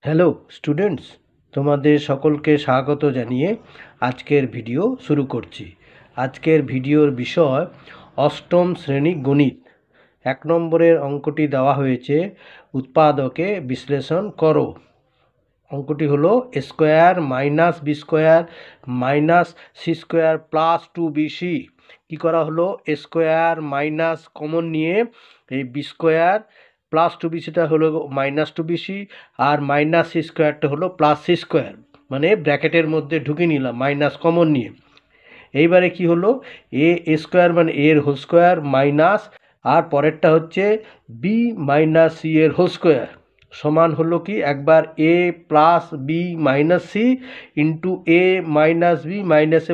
Hello students, তোমাদের সকলকে স্বাগত জানিয়ে আজকের ভিডিও শুরু করছি। আজকের ভিডিওর বিষয় অষ্টম শ্রেণী গণিত। 1 নম্বরের অঙ্কটি দেওয়া হয়েছে, উৎপাদকে বিশ্লেষণ করো। অঙ্কটি হলো a square minus B square minus C square plus 2bc। কী করা হলো, a স্কোয়ার মাইনাস কমন নিয়ে এই বি স্কোয়ার প্লাস 2bcটা হলো মাইনাস 2bc, আর মাইনাস সি স্কোয়ারটা হলো প্লাস সি স্কোয়ার, মানে ব্র্যাকেটের মধ্যে ঢুকে নিলাম মাইনাস কমন নিয়ে। এইবারে কি হলো, এ স্কোয়ার মানে এর হোল স্কোয়ার মাইনাস, আর পরেরটা হচ্ছে বি মাইনাস সি এর হোল স্কোয়ার সমান হলো কি, একবার A plus B minus C into A minus B minus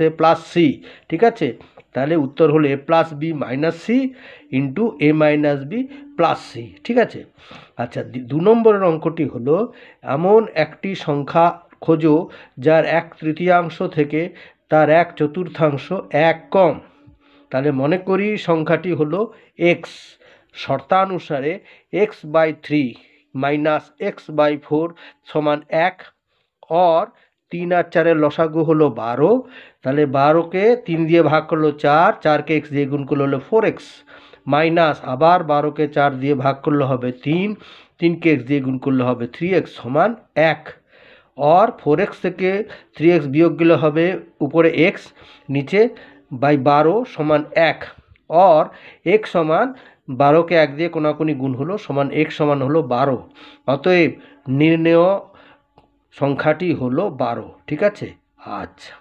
A plus C. ঠিক আছে, তাহলে উত্তর হলো A plus B minus C into A minus B plus C. ঠিক আছে। আচ্ছা, 2 নম্বরের অঙ্কটি হলো, এমন একটি সংখ্যা খোঁজো যার 1/3 থেকে তার 1/4 এক কম। তাহলে মনে করি সংখ্যাটি হলো এক্স। শর্তানুসারে x/3 মাইনাস x/4 সমান 1, और 3 আর 4-এর লসাগু হলো 12। তাহলে 12কে 3 দিয়ে ভাগ করলো 4, 4কে x দিয়ে গুণ করলে হলো 4x, মাইনাস আবার 12কে 4 দিয়ে ভাগ করলে হবে 3, 3কে x দিয়ে গুণ করলে হবে 3x সমান 1, और 4x থেকে 3x বিয়োগ গেলে হবে উপরে x, নিচে বাই 12 সমান 1, और x সমান 12কে 1 দিয়ে কোনাকুনি গুণ হলো সমান x সমান হলো 12। অতএব নির্ণেয় সংখ্যাটি হলো 12। ঠিক আছে। আচ্ছা।